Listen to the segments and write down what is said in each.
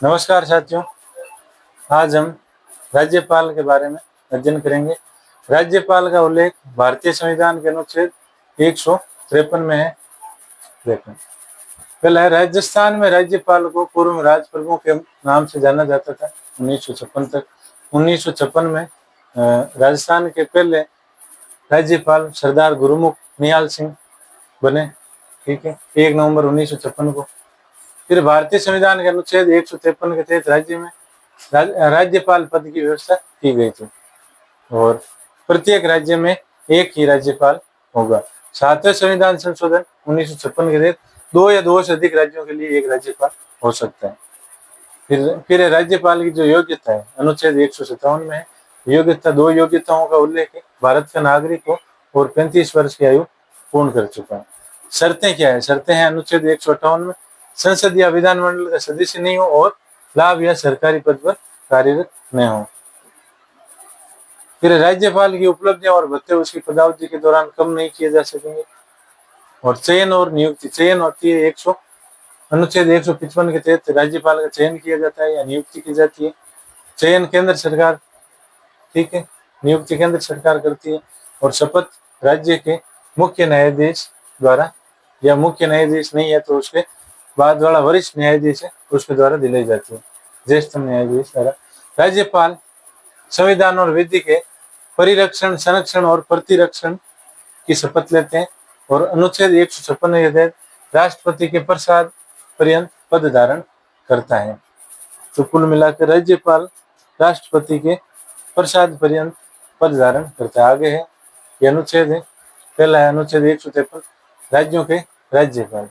नमस्कार साथियों, आज हम राज्यपाल के बारे में अध्ययन करेंगे। राज्यपाल का उल्लेख भारतीय संविधान के अनुच्छेद 153 में है। देखें, पहला है राजस्थान में राज्यपाल को पूर्व राजप्रभु के नाम से जाना जाता था 1956 तक। 1956 में राजस्थान के पहले राज्यपाल सरदार गुरुमुख निहाल सिंह बने। ठीक है, 1 नवंबर 1956 को। फिर भारतीय संविधान के अनुच्छेद 153 के तहत राज्य में राज्यपाल पद की व्यवस्था की गई थी और प्रत्येक राज्य में एक ही राज्यपाल होगा। 7वें संविधान संशोधन 1956 के तहत 2 या 2 से अधिक राज्यों के लिए एक राज्यपाल हो सकता है। फिर राज्यपाल की जो योग्यता है अनुच्छेद 157 में है। योग्यता 2 योग्यताओं का उल्लेख है। भारत का नागरिक हो और 35 वर्ष की आयु पूर्ण कर चुका है। शर्तें क्या है? शर्तें हैं अनुच्छेद 158 में संसद या विधानमंडल का सदस्य नहीं हो और लाभ या सरकारी पद पर कार्यरत न हो। फिर राज्यपाल की उपलब्धियां और भत्ते उसकी पदावधि के दौरान कम नहीं किए जा सकेंगे। और चयन और नियुक्ति, चयन होती है अनुच्छेद 155 के तहत राज्यपाल का चयन किया जाता है या नियुक्ति की जाती है। चयन केंद्र सरकार, ठीक है, नियुक्ति केंद्र सरकार करती है। और शपथ राज्य के मुख्य न्यायाधीश द्वारा, या मुख्य न्यायाधीश नहीं है तो उसके बाद वाला वरिष्ठ न्यायाधीश है उसके द्वारा दिलाई जाती है, ज्येष्ठ न्यायाधीश द्वारा। राज्यपाल संविधान और विधि के परिरक्षण, संरक्षण और प्रतिरक्षण की शपथ लेते हैं और अनुच्छेद 156 के तहत राष्ट्रपति के प्रसाद पर्यंत पद धारण करता है। तो कुल मिलाकर राज्यपाल राष्ट्रपति के प्रसाद पर्यंत पद धारण करता है। आगे है ये अनुच्छेद है, पहला है अनुच्छेद 153 राज्यों के राज्यपाल।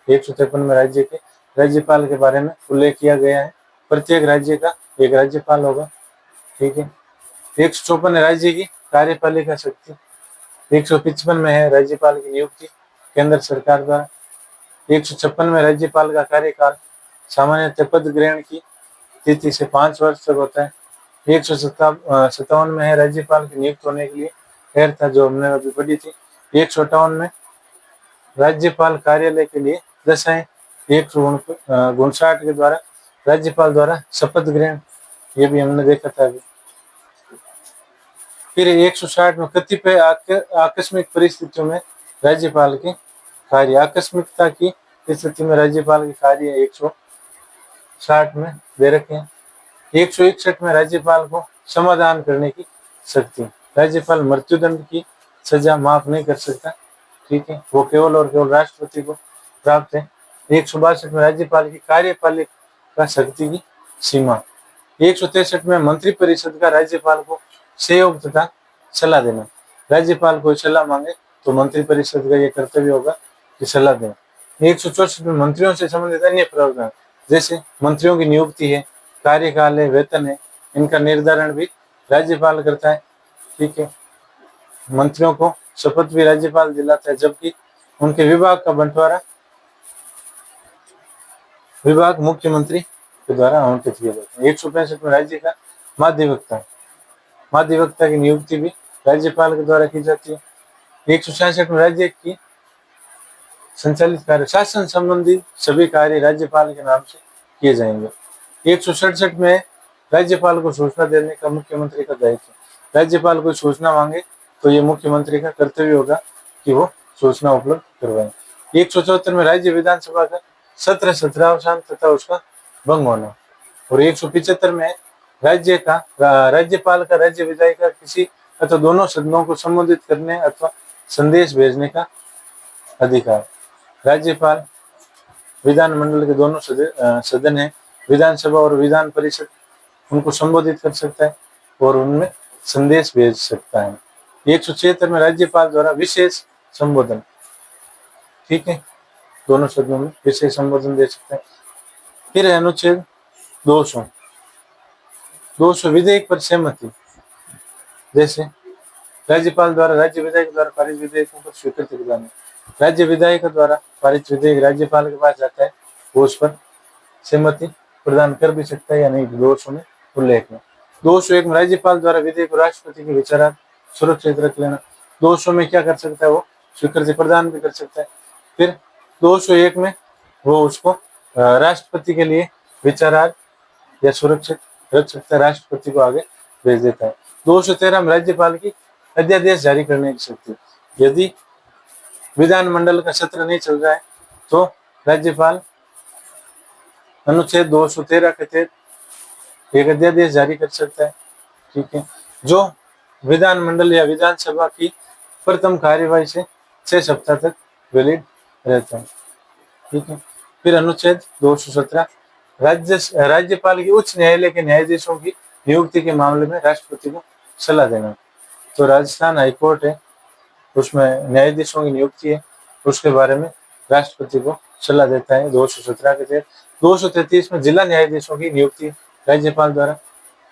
153 में राज्य के राज्यपाल के बारे में उल्लेख किया गया है। प्रत्येक राज्य का एक राज्यपाल होगा। ठीक है। 154 राज्य की कार्यपालिका शक्ति। 155 में है राज्यपाल की नियुक्ति केंद्र सरकार द्वारा। 156 में राज्यपाल का कार्यकाल सामान्यतः पद ग्रहण की तिथि से 5 वर्ष तक होता है। 157 में है राज्यपाल की नियुक्त होने के लिए खैर था जो हमने अभी पढ़ी थी। 158 में राज्यपाल कार्यालय के लिए दशाएं। 159 के द्वारा राज्यपाल द्वारा शपथ ग्रहण, ये भी हमने देखा था अभी। फिर 160 में कतिपय आकस्मिक परिस्थितियों में राज्यपाल के कार्य, आकस्मिकता की स्थिति में राज्यपाल के कार्य 160 में दे रखे हैं। 161 में राज्यपाल को समाधान करने की शक्ति। राज्यपाल मृत्युदंड की सजा माफ नहीं कर सकता। ठीक है, वो केवल और केवल राष्ट्रपति को प्राप्त है। 162 में राज्यपाल की कार्यपालिका शक्ति की सीमा। 163 में मंत्रिपरिषद का राज्यपाल को सहयोग तथा सलाह देना। राज्यपाल कोई सलाह मांगे तो मंत्रिपरिषद का यह कर्तव्य होगा कि सलाह दें। 164 में मंत्रियों से संबंधित अन्य प्रावधान जैसे मंत्रियों की नियुक्ति है, कार्यकाल है, वेतन है, इनका निर्धारण भी राज्यपाल करता है। ठीक है, मंत्रियों को शपथ भी राज्यपाल दिलाता है, जबकि उनके विभाग का बंटवारा विभाग मुख्यमंत्री के द्वारा आवंटित किया जाता है। 165 में राज्य का महाधिवक्ता की नियुक्ति भी राज्यपाल के द्वारा की जाती है। 166 में राज्य की संचालित कार्य, शासन संबंधी सभी कार्य राज्यपाल के नाम से किए जाएंगे। 167 में राज्यपाल को सूचना देने का मुख्यमंत्री का दायित्व। राज्यपाल कोई सूचना मांगे तो ये मुख्यमंत्री का कर्तव्य होगा कि वो सूचना उपलब्ध करवाएं। 174 में राज्य विधानसभा का सत्रावसान तथा उसका भंग होना। और 175 में राज्यपाल का राज्य विधायिका का किसी अथवा दोनों सदनों को संबोधित करने अथवा संदेश भेजने का अधिकार। राज्यपाल विधानमंडल के दोनों सदन है, विधानसभा और विधान परिषद, उनको संबोधित कर सकता है और उनमें संदेश भेज सकता है। 176 में राज्यपाल द्वारा विशेष संबोधन, ठीक है, दोनों सदनों में विशेष संबोधन दे सकता है। फिर अनुच्छेद 200 विधेयक पर सहमति, जैसे राज्यपाल द्वारा राज्य विधायक द्वारा पारित विधेयकों पर स्वीकृति प्रदान। राज्य विधायक द्वारा पारित विधेयक राज्यपाल के पास जाता है, वो उस पर सहमति प्रदान कर भी सकता है या नहीं। 200 में उल्लेख है। 201 में राज्यपाल द्वारा विधेयक को राष्ट्रपति के विचारार्थ सुरक्षित रख लेना। 200 में क्या कर सकता है, वो स्वीकृति प्रदान भी कर सकता है। फिर 201 में वो उसको राष्ट्रपति के लिए विचारार्थ या सुरक्षित रख सकता है, राष्ट्रपति को आगे भेज देता है। 213 में राज्यपाल की अध्यादेश जारी करने की शक्ति। यदि विधानमंडल का सत्र नहीं चल रहा है तो राज्यपाल अनुच्छेद 213 के तहत एक अध्यादेश जारी कर सकता है। ठीक है, जो विधानमंडल या विधानसभा की प्रथम कार्यवाही से 6 सप्ताह तक वैलिड रहता है। ठीक है, फिर अनुच्छेद 217 राज्यपाल की उच्च न्यायालय के न्यायाधीशों की नियुक्ति के मामले में राष्ट्रपति को सलाह देना। तो राजस्थान हाईकोर्ट है, उसमें न्यायाधीशों की नियुक्ति है, उसके बारे में राष्ट्रपति को सलाह देता है 217 के तहत। 233 में जिला न्यायाधीशों की नियुक्ति राज्यपाल द्वारा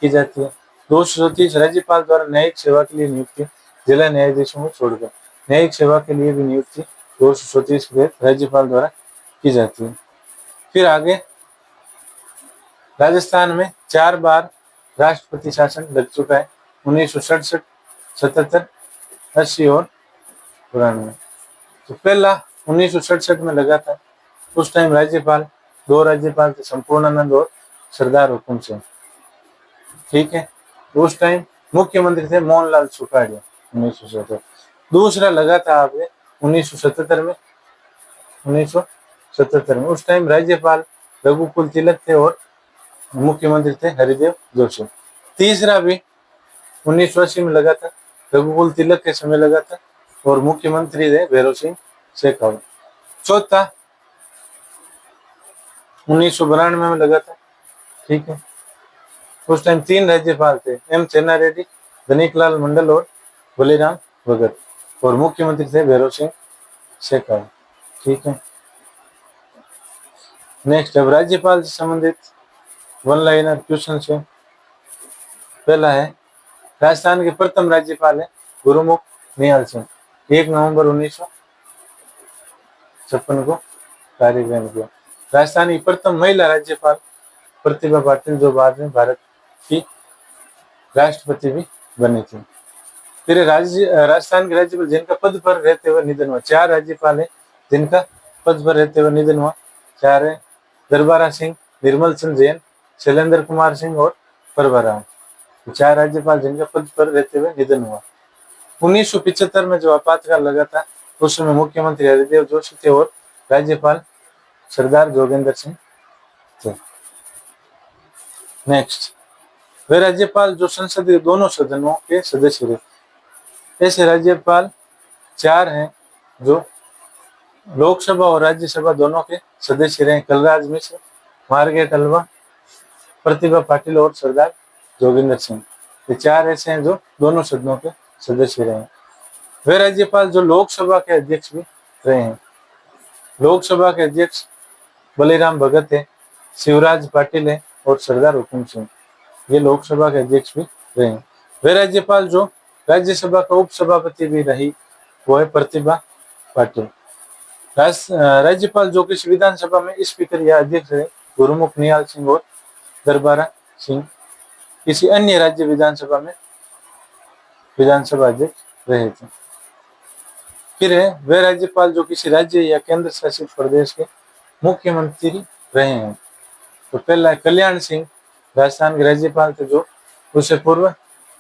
की जाती है। 234 राज्यपाल द्वारा न्यायिक सेवा के लिए नियुक्ति जिला न्यायाधीशों को छोड़कर न्यायिक सेवा के लिए भी नियुक्ति 234 के तहत राज्यपाल द्वारा की जाती है। फिर आगे राजस्थान में 4 बार राष्ट्रपति शासन लग चुका है, 1967, 77, 80 और 92। तो पहला 1967 में लगा था, उस टाइम राज्यपाल 2 राज्यपाल थे, संपूर्णानंद और सरदार हुकुम सिंह। ठीक है, उस टाइम मुख्यमंत्री थे मोहनलाल सुखाड़िया 1977। दूसरा लगा था आपने 1977 में, 1977 में उस टाइम राज्यपाल रघुकुल तिलक थे और मुख्यमंत्री थे हरिदेव जोशी। तीसरा भी 1980 में लगा था, रघुकुल तिलक के समय लगा था और मुख्यमंत्री थे भैरव सिंह शेखावत। चौथा 1992 में लगा था। ठीक है, उस टाइम 3 राज्यपाल थे, एम चेन्ना रेड्डी, धनिकलाल मंडल और बलिराम भगत और मुख्यमंत्री थे भैरव सिंह शेखावत। ठीक है, नेक्स्ट अब राज्यपाल से संबंधित वन लाइनर क्वेश्चन है। पहला है, राजस्थान के प्रथम राज्यपाल है गुरुमुख निहाल सिंह, 1 नवंबर 1956 को कार्यक्रम किया। राजस्थान की प्रथम महिला राज्यपाल प्रतिभा पाटिल, जो बाद में भारत की राष्ट्रपति भी बनी थी। फिर राजस्थान के राज्यपाल जिनका पद पर रहते हुए निधन हुआ, 4 राज्यपाल है जिनका पद पर रहते हुए निधन हुआ। 4 है, दरबारा सिंह, निर्मल चंद जैन, शैलेंद्र कुमार सिंह और प्रभाराम। 4 राज्यपाल जिनका पद पर रहते हुए निधन हुआ। 1975 में जो आपातकाल लगा था उस समय मुख्यमंत्री हरिदेव जोशी थे और राज्यपाल सरदार जोगेंद्र सिंह थे। नेक्स्ट, वे राज्यपाल जो संसद के दोनों सदनों के सदस्य रहे। ऐसे राज्यपाल 4 हैं जो लोकसभा और राज्यसभा दोनों के सदस्य रहे, कलराज मिश्र, मार्गरेट अल्वा, प्रतिभा पाटिल और सरदार जोगिंदर सिंह। ये 4 ऐसे हैं जो दोनों सदनों के सदस्य रहे हैं। वे राज्यपाल जो लोकसभा के अध्यक्ष भी रहे हैं। लोकसभा के अध्यक्ष बलिराम भगत है, शिवराज पाटिल है और सरदार हुकुम सिंह, ये लोकसभा के अध्यक्ष भी रहे हैं। वे राज्यपाल जो राज्यसभा का उपसभापति भी रही वो है प्रतिभा पाटिल। राज्यपाल जो किसी विधानसभा में स्पीकर या अध्यक्ष रहे, गुरुमुख निहाल सिंह और दरबारा सिंह किसी अन्य राज्य विधानसभा में विधानसभा अध्यक्ष रहे थे। फिर है, वे राज्यपाल जो किसी राज्य या केंद्र शासित प्रदेश के मुख्यमंत्री रहे हैं। तो पहला है कल्याण सिंह, राजस्थान के राज्यपाल थे जो उससे पूर्व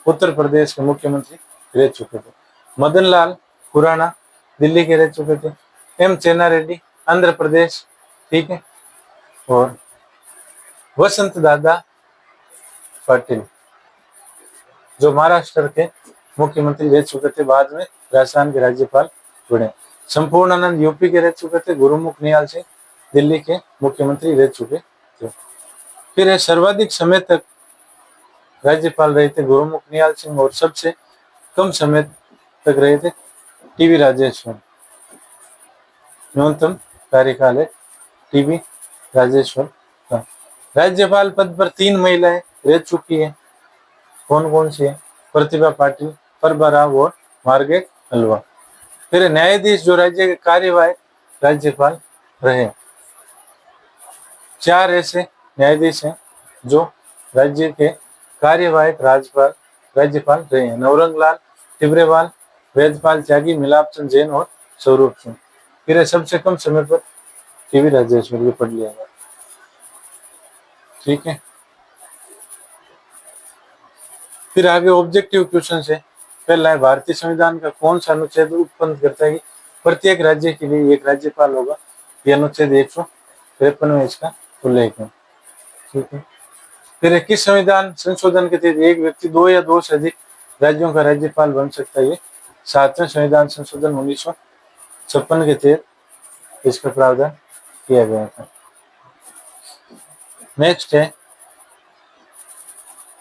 उत्तर प्रदेश के मुख्यमंत्री रह चुके थे। मदन लाल खुराना दिल्ली के रह चुके थे। एम चेन्ना रेड्डी आंध्र प्रदेश, ठीक है, और वसंत दादा पाटिल जो महाराष्ट्र के मुख्यमंत्री रह चुके थे, बाद में राजस्थान के राज्यपाल बने। संपूर्णानंद यूपी के रह चुके थे, गुरुमुख निहाल सिंह दिल्ली के मुख्यमंत्री रह चुके थे। फिर है सर्वाधिक समय तक राज्यपाल रहे थे गुरुमुख निहाल सिंह और सबसे कम समय तक रहे थे टीवी राजेश्वर। न्यूनतम कार्यकाल है टीवी राजेश्वर का। राज्यपाल पद पर 3 महिलाएं रह चुकी है, कौन कौन सी है? प्रतिभा पाटिल, प्रभा राव और मार्गरेट अल्वा। फिर न्यायाधीश जो राज्य के कार्यवाहक राज्यपाल रहे, 4 ऐसे न्यायाधीश हैं जो राज्य के कार्यवाहक राज्यपाल रहे हैं, नवरंग लाल टिब्रेवाल, वेदपाल त्यागी, मिलाप चंद जैन और स्वरूप सिंह। फिर सबसे कम समय पर टीवी राजेश्वर, ये पढ़ लिया। ठीक है, फिर आगे ऑब्जेक्टिव क्वेश्चन है। पहला है, भारतीय संविधान का कौन सा अनुच्छेद उत्पन्न करता है कि प्रत्येक राज्य के लिए एक राज्यपाल होगा। यह अनुच्छेद 153 में इसका उल्लेख है। ठीक है। फिर किस संविधान संशोधन के तहत एक व्यक्ति दो या दो से अधिक राज्यों का राज्यपाल बन सकता है। 7वें संविधान संशोधन 1956 के तहत इसका प्रावधान किया गया था। नेक्स्ट है,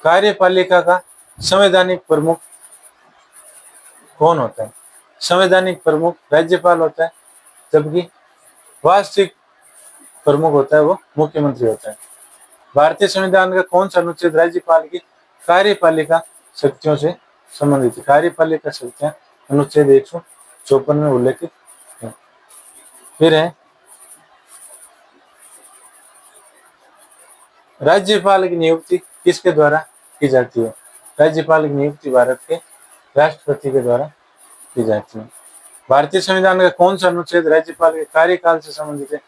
कार्यपालिका का संवैधानिक प्रमुख कौन होता है। संवैधानिक प्रमुख राज्यपाल होता है, जबकि वास्तविक प्रमुख होता है वो मुख्यमंत्री होता है। भारतीय संविधान का कौन सा अनुच्छेद राज्यपाल की कार्यपालिका शक्तियों से संबंधित है। कार्यपालिका शक्तियां अनुच्छेद 154 में उल्लेखित है। फिर है, राज्यपाल की नियुक्ति किसके द्वारा की जाती है। राज्यपाल की नियुक्ति भारत के राष्ट्रपति के द्वारा की जाती है। भारतीय संविधान का कौन सा अनुच्छेद राज्यपाल के कार्यकाल से संबंधित है।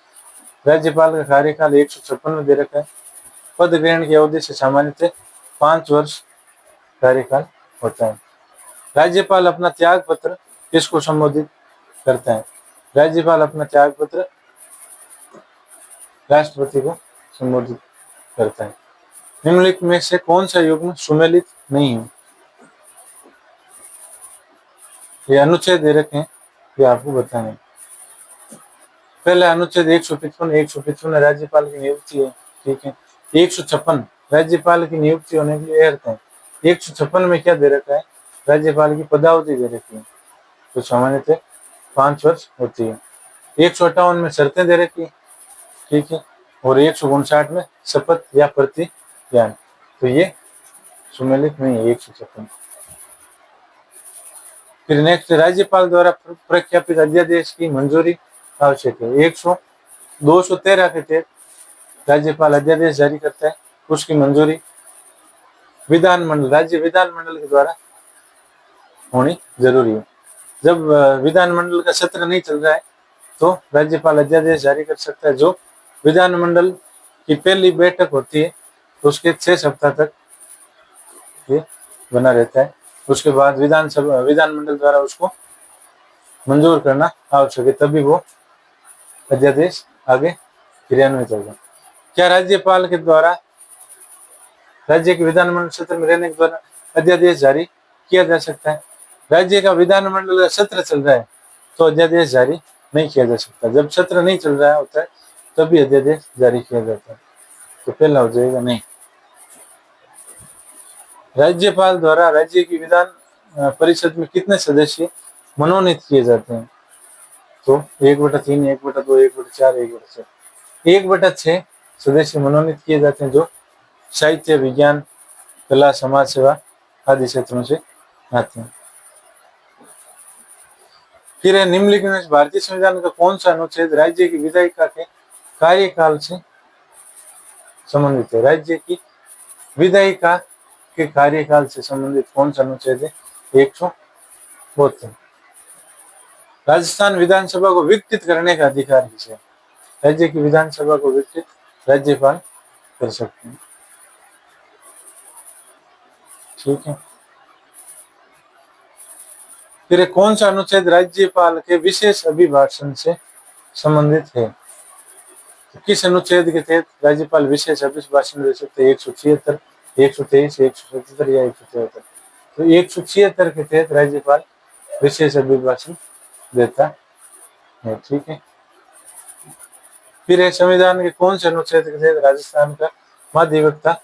राज्यपाल का कार्यकाल 156 में दे रखा है। पद ग्रहण की अवधि से सामान्यतः 5 वर्ष कार्यकाल होता है। राज्यपाल अपना त्याग पत्र किसको संबोधित करता है। राज्यपाल अपना त्याग पत्र राष्ट्रपति को संबोधित करता है। निम्नलिखित में से कौन सा युग्म सुमेलित नहीं है। ये अनुच्छेद दे रखे हैं, ये आपको बताना है। पहले अनुच्छेद 155 राज्यपाल की नियुक्ति है। ठीक है। 156 राज्यपाल की नियुक्ति होने के लिए अर्थ है। 156 में क्या दे रखा है, राज्यपाल की पदावधि दे रखी है, तो सामान्यतः 5 वर्ष होती है। 158 में शर्तें दे रखी है। ठीक है। और 159 में शपथ या प्रतिज्ञा, तो ये सुमेलित नहीं है 156। फिर नेक्स्ट, राज्यपाल द्वारा प्रख्यापित अध्यादेश की मंजूरी आवश्यक है। 213 के तहत राज्यपाल अध्यादेश जारी करता है, उसकी मंजूरी विधानमंडल राज्य विधानमंडल के द्वारा होनी जरूरी है। जब विधानमंडल का सत्र नहीं चल रहा है तो राज्यपाल अध्यादेश जारी कर सकता है। जो विधानमंडल की पहली बैठक होती है उसके 6 सप्ताह तक ये बना रहता है। उसके बाद विधानमंडल द्वारा उसको मंजूर करना आवश्यक है, तभी वो अध्यादेश आगे क्रियान्वित होगा। क्या राज्यपाल के द्वारा राज्य के विधानमंडल सत्र में रहने के द्वारा अध्यादेश जारी किया जा सकता है। राज्य का विधानमंडल का सत्र चल रहा है तो अध्यादेश जारी नहीं किया जा सकता। जब सत्र नहीं चल रहा होता है तभी अध्यादेश जारी किया जाता है, तो पहला हो जाएगा नहीं। राज्यपाल द्वारा राज्य की विधान परिषद में कितने सदस्य मनोनीत किए जाते हैं, तो 1/3, 1/2, 1/4, 1/6। 1/6 सदस्य मनोनीत किए जाते हैं जो साहित्य, विज्ञान, कला, समाज सेवा आदि क्षेत्रों से आते हैं। फिर है, निम्नलिखित में भारतीय संविधान का कौन सा अनुच्छेद राज्य की विधायिका के कार्यकाल से संबंधित है। राज्य की विधायिका के कार्यकाल से संबंधित कौन सा अनुच्छेद है। 172। राजस्थान विधानसभा को विघटित करने का अधिकार किसे। राज्य की विधानसभा को विघटित राज्यपाल कर सकते हैं। ठीक है। फिर कौन सा अनुच्छेद राज्यपाल के विशेष अभिभाषण से संबंधित है। तो किस अनुच्छेद के तहत राज्यपाल विशेष अभिभाषण दे सकते हैं। 176, 123, 177 या 173। तो 176 के तहत राज्यपाल विशेष अभिभाषण देता है। ठीक है। फिर है, संविधान के कौन से अनुच्छेद के तहत राजस्थान का महाधिवक्ता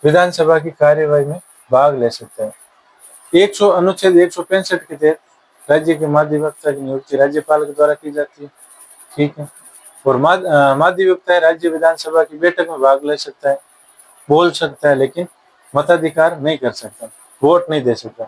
विधानसभा की कार्यवाही में भाग ले सकता है। अनुच्छेद 165 के तहत राज्य के महाधिवक्ता की नियुक्ति राज्यपाल के द्वारा की जाती है। ठीक है। और महाधिवक्ता राज्य विधानसभा की बैठक में भाग ले सकता है, बोल सकता है, लेकिन मताधिकार नहीं कर सकता, वोट नहीं दे सकता।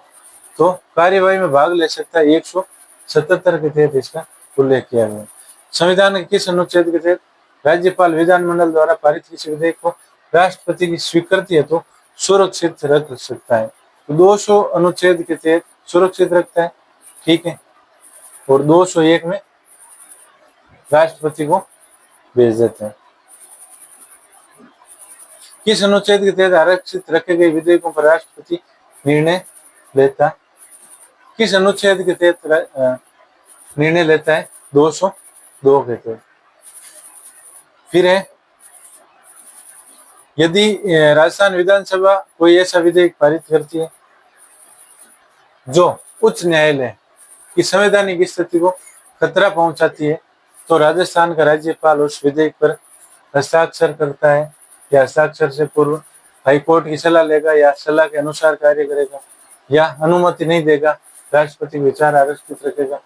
तो कार्यवाही में भाग ले सकता है। 177 के तहत इसका उल्लेख किया गया। संविधान के किस अनुच्छेद के तहत राज्यपाल विधानमंडल द्वारा पारित किसी विधेयक को राष्ट्रपति की स्वीकृति है तो सुरक्षित रख सकता है। तो 200 अनुच्छेद के तहत सुरक्षित रखता है। ठीक है। और 201 में राष्ट्रपति को भेज देते हैं। किस अनुच्छेद के तहत आरक्षित रखे गए विधेयकों पर राष्ट्रपति निर्णय लेता है? किस अनुच्छेद के तहत निर्णय लेता है? 202 के तहत। फिर है, यदि राजस्थान विधानसभा कोई ऐसा विधेयक पारित करती है जो उच्च न्यायालय की संवैधानिक स्थिति को खतरा पहुंचाती है, तो राजस्थान का राज्यपाल उस विधेयक पर हस्ताक्षर करता है या हस्ताक्षर से पूर्व हाईकोर्ट की सलाह लेगा या सलाह के अनुसार कार्य करेगा या अनुमति नहीं देगा, राष्ट्रपति विचार आरक्षित रखेगा।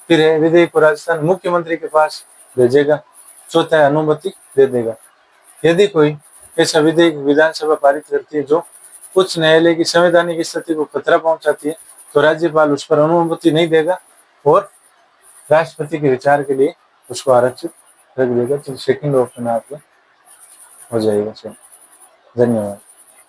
फिर है, विधेयक को राजस्थान मुख्यमंत्री के पास भेजेगा। चौथा है, अनुमति दे देगा। यदि कोई ऐसा विधेयक विधानसभा पारित करती है जो उच्च न्यायालय की संवैधानिक स्थिति को खतरा पहुंचाती है, तो राज्यपाल उस पर अनुमति नहीं देगा और राष्ट्रपति के विचार के लिए उसको आरक्षित रख देगा। तो सेकंड ऑप्शन आपका हो जाएगा। धन्यवाद।